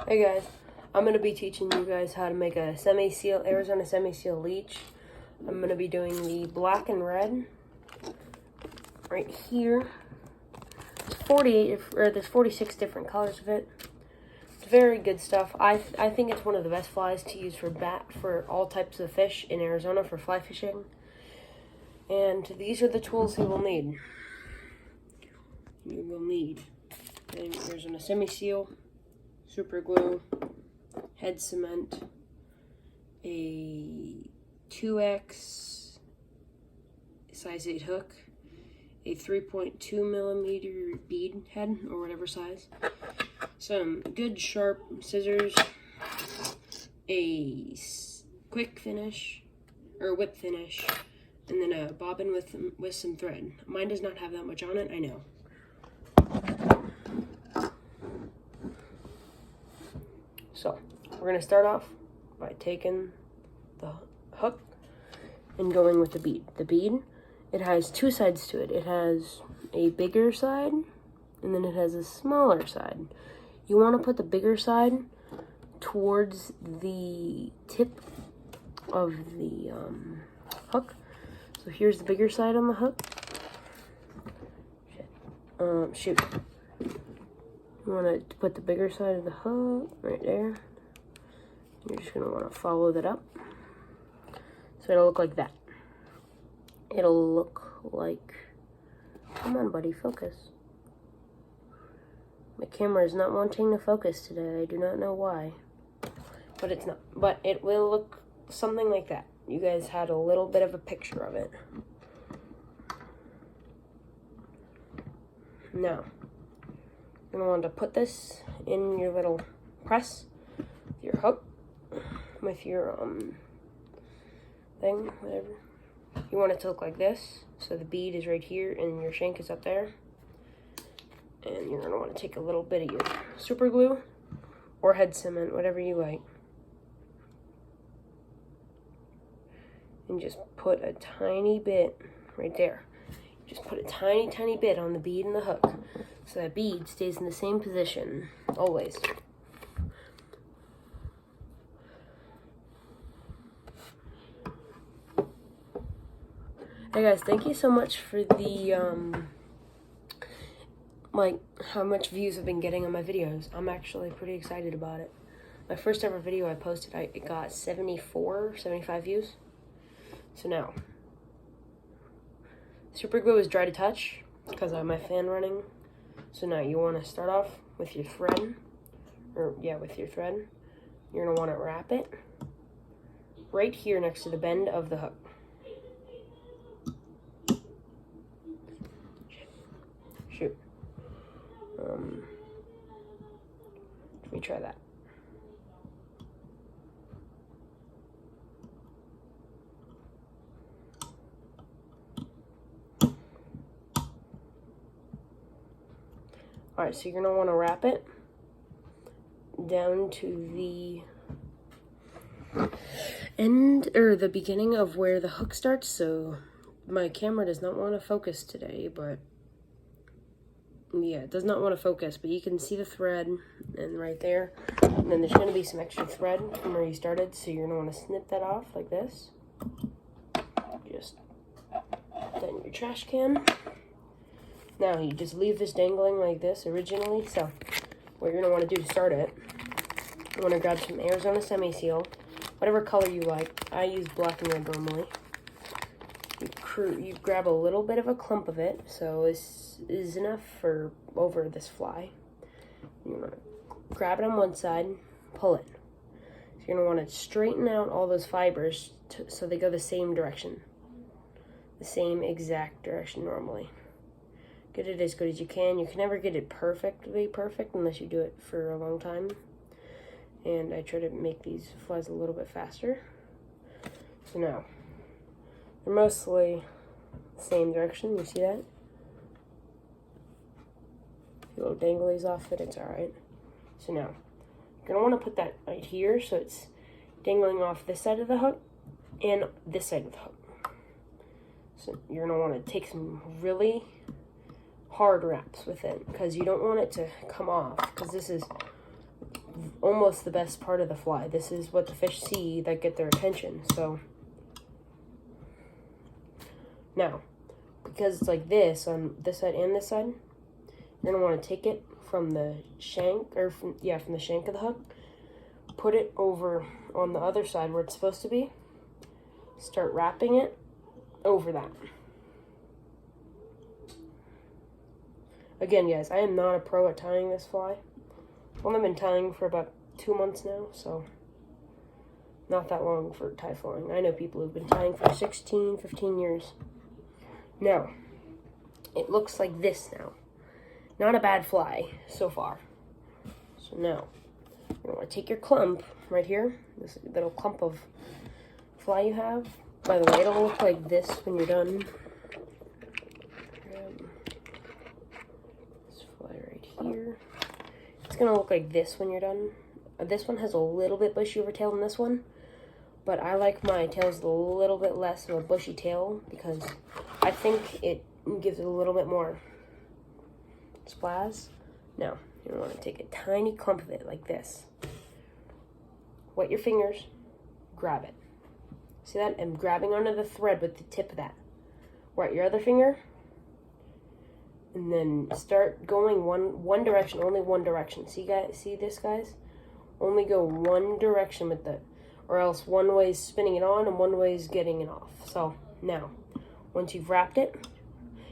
Hey guys, I'm going to be teaching you guys how to make a semi-seal, Arizona semi-seal leech. I'm going to be doing the black and red right here. There's 46 different colors of it. It's very good stuff. I think it's one of the best flies to use for all types of fish in Arizona for fly fishing. And these are the tools you will need. You will need an Arizona semi-seal, super glue, head cement, a 2X size 8 hook, a 3.2 millimeter bead head or whatever size, some good sharp scissors, a quick finish or whip finish, and then a bobbin with some thread. Mine does not have that much on it, I know. So, we're going to start off by taking the hook and going with the bead. The bead, it has two sides to it. It has a bigger side, and then it has a smaller side. You want to put the bigger side towards the tip of the hook. So here's the bigger side on the hook. Shoot. You want to put the bigger side of the hook right there. You're just going to want to follow that up. So it'll look like that. It'll look like... Come on, buddy, focus. My camera is not wanting to focus today. I do not know why. But it's not. But it will look something like that. You guys had a little bit of a picture of it. Now, you're going to want to put this in your little press, your hook, with your thing, whatever. You want it to look like this. So the bead is right here and your shank is up there. And you're going to want to take a little bit of your super glue or head cement, whatever you like. And just put a tiny bit right there. Just put a tiny, tiny bit on the bead and the hook. So that bead stays in the same position, always. Hey guys, thank you so much for the, like, how much views I've been getting on my videos. I'm actually pretty excited about it. My first ever video I posted, it got 75 views. So now, super glue is dry to touch because I have my fan running. So now you want to start off with your thread, with your thread. You're going to want to wrap it right here next to the bend of the hook. Shoot. Let me try that. Alright, so you're going to want to wrap it down to the end, or the beginning of where the hook starts. So my camera does not want to focus today, but yeah, it does not want to focus, but you can see the thread and right there. And then there's going to be some extra thread from where you started, so you're going to want to snip that off like this. Just put that in your trash can. Now, you just leave this dangling like this originally. So, what you're going to want to do to start it, you want to grab some Arizona semi-seal, whatever color you like. I use black and red normally. You grab a little bit of a clump of it, so this is enough for over this fly. You want to grab it on one side, pull it. So you're going to want to straighten out all those fibers so they go the same direction. The same exact direction normally. Get it as good as you can. You can never get it perfectly perfect unless you do it for a long time. And I try to make these flies a little bit faster. So now, they're mostly the same direction. You see that? A little danglies off it, it's alright. So now, you're going to want to put that right here so it's dangling off this side of the hook and this side of the hook. So you're going to want to take some really hard wraps with it because you don't want it to come off, because this is almost the best part of the fly. This is what the fish see that get their attention. So now, because it's like this on this side and this side, you're gonna want to take it from the shank, or from the shank of the hook, put it over on the other side where it's supposed to be, start wrapping it over that. Again, guys, I am not a pro at tying this fly. I've only been tying for about 2 months now, so not that long for tie flying. I know people who've been tying for 16, 15 years. Now, it looks like this now. Not a bad fly so far. So now, you want to take your clump right here, this little clump of fly you have. By the way, it'll look like this when you're done. This fly right here. It's going to look like this when you're done. This one has a little bit bushy over tail than this one, but I like my tails a little bit less of a bushy tail because I think it gives it a little bit more splash. Now, you want to take a tiny clump of it like this. Wet your fingers, grab it. See that? I'm grabbing onto the thread with the tip of that. Wet your other finger, and then start going one direction, only one direction. See this, guys? Only go one direction with it, or else one way is spinning it on and one way is getting it off. So now, once you've wrapped it,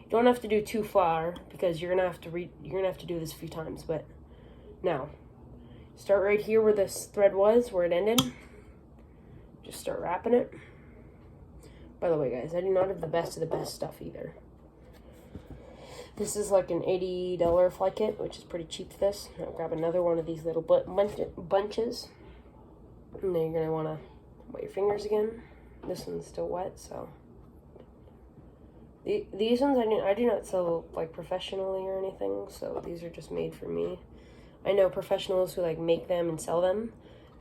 you don't have to do too far because you're gonna have to do this a few times. But now, start right here where this thread was, where it ended. Just start wrapping it. By the way, guys, I do not have the best of the best stuff either. This is like an $80 fly kit, which is pretty cheap for this. I'll grab another one of these little bunches. And then you're going to want to wet your fingers again. This one's still wet, so. These ones I do not sell like professionally or anything, so these are just made for me. I know professionals who like make them and sell them.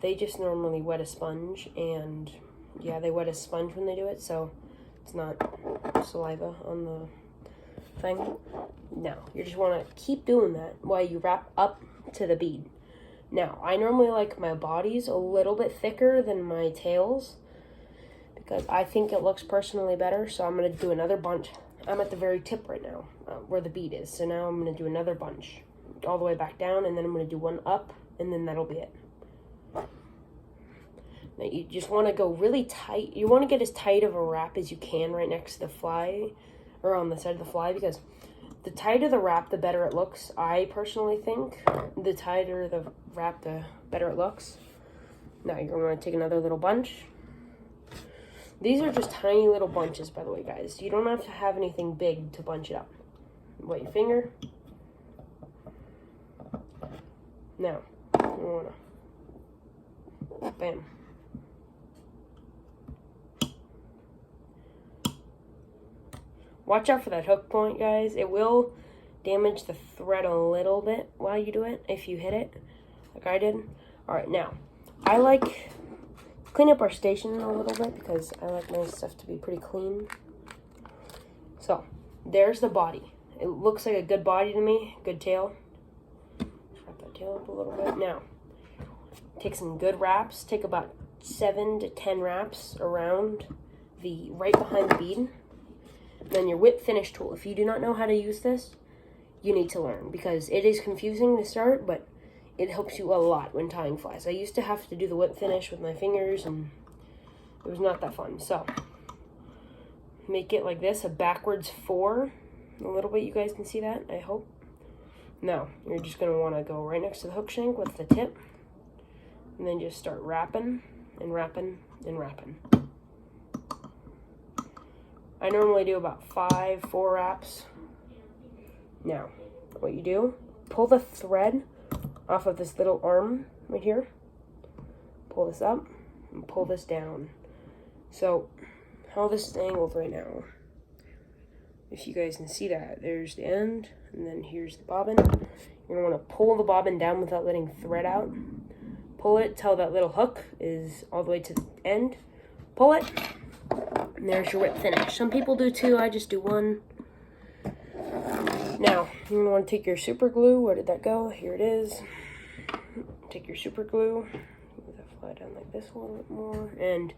They just normally wet a sponge, and yeah, they wet a sponge when they do it, so it's not saliva on the thing. Now, you just want to keep doing that while you wrap up to the bead. Now, I normally like my bodies a little bit thicker than my tails because I think it looks personally better, so I'm going to do another bunch. I'm at the very tip right now where the bead is, so now I'm going to do another bunch all the way back down, and then I'm going to do one up, and then that'll be it. Now you just want to go really tight. You want to get as tight of a wrap as you can right next to the fly, or on the side of the fly, because the tighter the wrap, the better it looks. I personally think the tighter the wrap, the better it looks. Now you're going to take another little bunch. These are just tiny little bunches, by the way, guys. You don't have to have anything big to bunch it up. Wet your finger. Now, you want to, bam. Watch out for that hook point, guys. It will damage the thread a little bit while you do it if you hit it, like I did. All right, now, I like clean up our station a little bit because I like my stuff to be pretty clean. So, there's the body. It looks like a good body to me, good tail. Wrap that tail up a little bit. Now, take some good wraps. Take about 7 to 10 wraps around right behind the bead. Then your whip finish tool. If you do not know how to use this, you need to learn because it is confusing to start, but it helps you a lot when tying flies. I used to have to do the whip finish with my fingers, and it was not that fun. So, make it like this, a backwards 4. A little bit, you guys can see that, I hope. Now, you're just going to want to go right next to the hook shank with the tip, and then just start wrapping and wrapping and wrapping. I normally do about 4 wraps. Now, what you do, pull the thread off of this little arm right here. Pull this up and pull this down. So, how this is angled right now, if you guys can see that, there's the end, and then here's the bobbin. You're going to want to pull the bobbin down without letting thread out. Pull it till that little hook is all the way to the end. Pull it. And there's your whip finish. Some people do 2, I just do 1. Now, you're going to want to take your super glue. Where did that go? Here it is. Take take your super glue, move that fly down like this a little bit more, and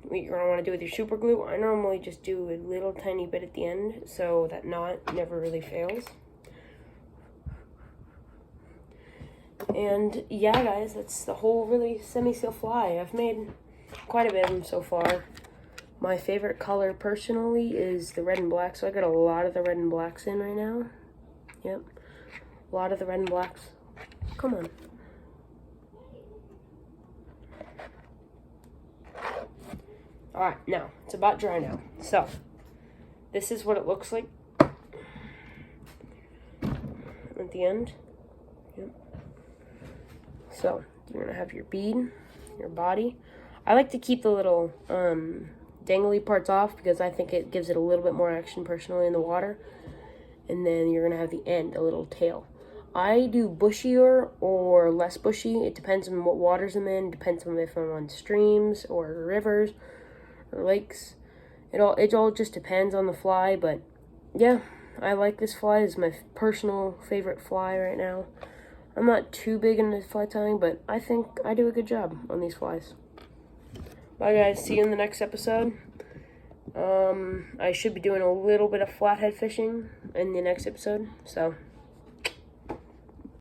what you're gonna want to do with your super glue, I normally just do a little tiny bit at the end so that knot never really fails. And yeah, guys, that's the whole really semi-seal fly. I've made quite a bit of them so far. My favorite color personally is the red and black, so I got a lot of the red and blacks in right now. Yep, a lot of the red and blacks. Come on. Alright, now, it's about dry now. So, this is what it looks like at the end. Yep. So, you're going to have your bead, your body. I like to keep the little dangly parts off because I think it gives it a little bit more action personally in the water. And then you're going to have the end, a little tail. I do bushier or less bushy. It depends on what waters I'm in. It depends on if I'm on streams or rivers or lakes. It all just depends on the fly, but yeah, I like this fly. It's my personal favorite fly right now. I'm not too big into fly tying, but I think I do a good job on these flies. Bye guys, see you in the next episode. I should be doing a little bit of flathead fishing in the next episode, so